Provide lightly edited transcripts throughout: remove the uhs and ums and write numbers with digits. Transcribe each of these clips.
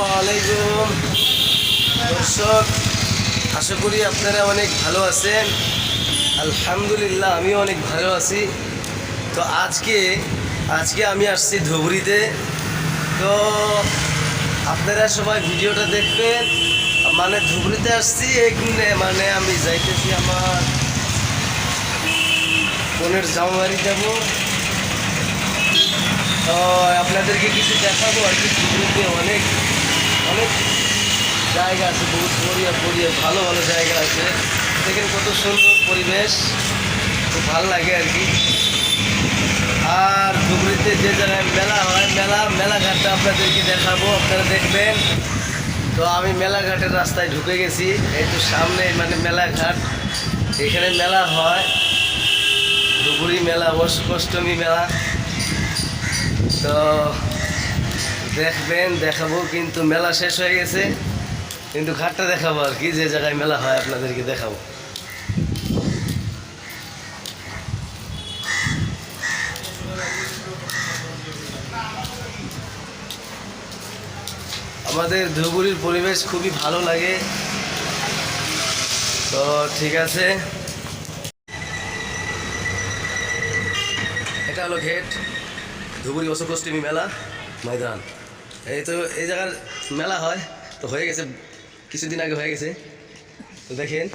আলাইকুম দর্শক, আশা করি আপনারা অনেক ভালো আছেন। আলহামদুলিল্লাহ আমিও অনেক ভালো আছি। তো আজকে আমি আসছি ধুবড়িতে। তো আপনারা সবাই ভিডিওটা দেখবেন। মানে ধুবড়িতে আসছি এইখানে, মানে আমি যাইতেছি আমার বোনের জামাবাড়ি যাব। তো আপনাদেরকে কিছু দেখাবো আর কি। ধুবড়িতে অনেক অনেক জায়গা আছে, বহুত বড়িয়া ভালো ভালো জায়গা আছে। দেখেন কত সুন্দর পরিবেশ, খুব ভালো লাগে আর কি। আর ধুবড়িতে যে জায়গায় মেলা হয়, মেলাঘাটটা আপনাদেরকে দেখাবো, আপনারা দেখবেন। তো আমি মেলাঘাটের রাস্তায় ঢুকে গেছি, এই তো সামনে মানে মেলাঘাট, এখানে মেলা হয়, ধুবড়ি মেলা, অষ্টমী মেলা। তো দেখবেন, দেখাবো। কিন্তু মেলা শেষ হয়ে গেছে, কিন্তু ঘাটটা দেখাবো আর কি, যে জায়গায় মেলা হয় আপনাদেরকে দেখাবো। আমাদের ধুবড়ির পরিবেশ খুবই ভালো লাগে। তো ঠিক আছে, এটা হলো ঘেট, ধুবড়ি অষ্টমী মেলা ময়দান। এই তো এই জায়গার মেলা হয়, তো হয়ে গেছে, কিছুদিন আগে হয়ে গেছে। তো দেখেন,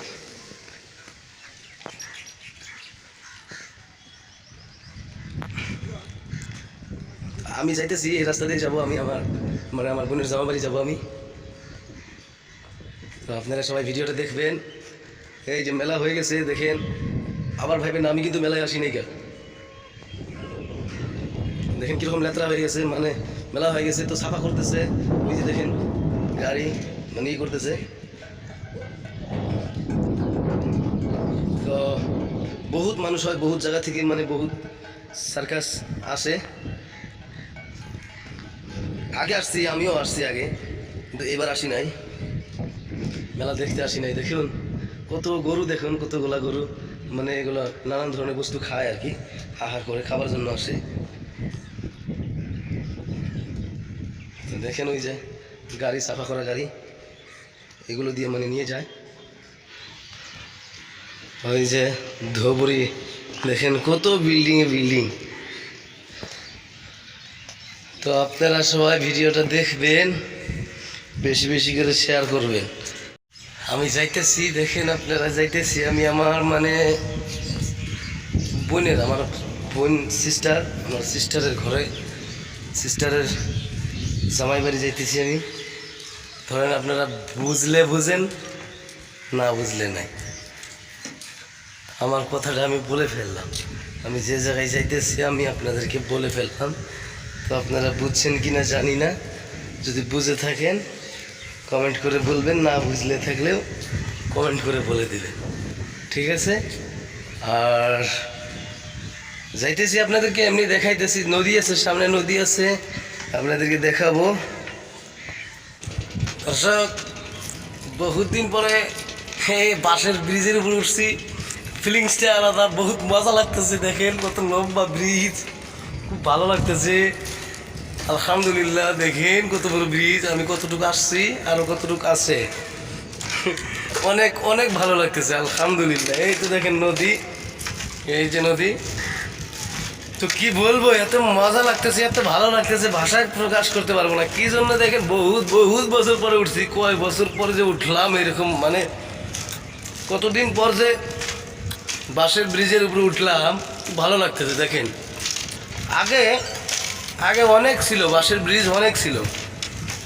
আমি যাইতেছি এই রাস্তা দিয়ে যাবো, আমি আমার বোনের জামাবাড়ি যাবো আমি। তো আপনারা সবাই ভিডিওটা দেখবেন। এই যে মেলা হয়ে গেছে দেখেন, আবার ভাইবেন আমি কিন্তু মেলায় আসি নাই। দেখেন কীরকম লেত্রা হয়ে গেছে, মানে মেলা হয়ে গেছে তো সাফা করতেছে। ওই যে দেখেন গাড়ি মানে করতেছে। তো বহুত মানুষ হয়, বহুত জায়গা থেকে, মানে বহুত সার্কাস আসে। আগে আসছি, আমিও আসছি আগে, কিন্তু এবার আসি নাই, মেলা দেখতে আসি নাই। দেখুন কত গরু, দেখুন কতগুলা গরু, মানে এগুলো নানান ধরনের বস্তু খায় আর কি, আহার করে খাবার জন্য আসে। দেখেন ওই যে গাড়ি, সাফা করা গাড়ি, এগুলো দিয়ে মানে নিয়ে যায়। ওই যে ধুবড়ি দেখেন কত বিল্ডিং। তো আপনারা সবাই ভিডিওটা দেখবেন, বেশি বেশি করে শেয়ার করবেন। আমি যাইতেছি, দেখেন আপনারা, যাইতেছি আমি আমার মানে বোনের, আমার সিস্টারের ঘরে, সিস্টারের জামাই বাড়ি যাইতেছি আমি। ধরেন আপনারা বুঝলে বুঝেন, না বুঝলে নাই। আমার কথাটা আমি বলে ফেললাম, আমি যে জায়গায় যাইতেছি আমি আপনাদেরকে বলে ফেললাম। তো আপনারা বুঝছেন কি না জানি না, যদি বুঝে থাকেন কমেন্ট করে বলবেন, না বুঝলে থাকলেও কমেন্ট করে বলে দিবেন, ঠিক আছে। আর যাইতেছি আপনাদেরকে এমনি দেখাইতেছি, নদী আছে সামনে, নদী আছে, আপনাদেরকে দেখাবো। দর্শক, বহুত দিন পরে এই বাঁশের ব্রিজের উপর উঠছি, ফিলিংসটা আলাদা, বহুত মজা লাগতেছে। দেখেন কত লম্বা ব্রিজ, খুব ভালো লাগতেছে। আলহামদুলিল্লাহ, দেখেন কত বড় ব্রিজ, আমি কতটুকু আসছি, আরও কতটুকু আছে, অনেক অনেক ভালো লাগতেছে আলহামদুলিল্লাহ। এই তো দেখেন নদী, এই যে নদী। তো কি বলবো, এত মজা লাগতেছে, এত ভালো লাগতেছে, ভাষায় প্রকাশ করতে পারবো না কি জন্য। দেখেন বহুত বছর পরে উঠছি, কয় বছর পরে যে উঠলাম এরকম, মানে কতদিন পর যে বাঁশের ব্রিজের উপরে উঠলাম, ভালো লাগতেছে। দেখেন আগে অনেক ছিল, বাঁশের ব্রিজ অনেক ছিল,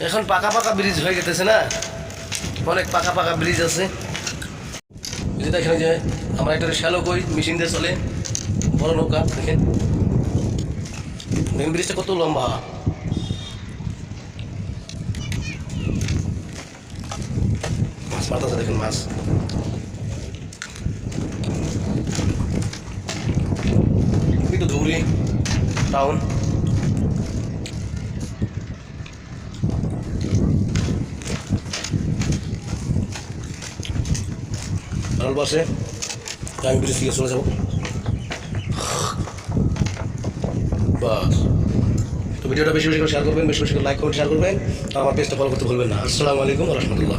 এখন পাকা ব্রিজ হয়ে গেছে না, অনেক পাকা ব্রিজ আছে। দেখেন যে আমরা একটা শ্যালো কই মেশিন দিয়ে চলে, বড় নৌকা। দেখেন ব্রিজটা কত লম্বা, মাছ মারতেছে, দেখেন মাছ। কিন্তু ধুবড়ি টাউন, ভালো বসে, আমি ব্রিজ থেকে চলে যাবো। বাস ভিডিওটা বেশি বেশি করে শেয়ার করবেন, বেশি বেশি করে লাইক কমেন্ট শেয়ার করবেন, আমার পেজটা ফলো করতে ভুলবেন না। আসসালামু আলাইকুম ওয়া রাহমাতুল্লাহ।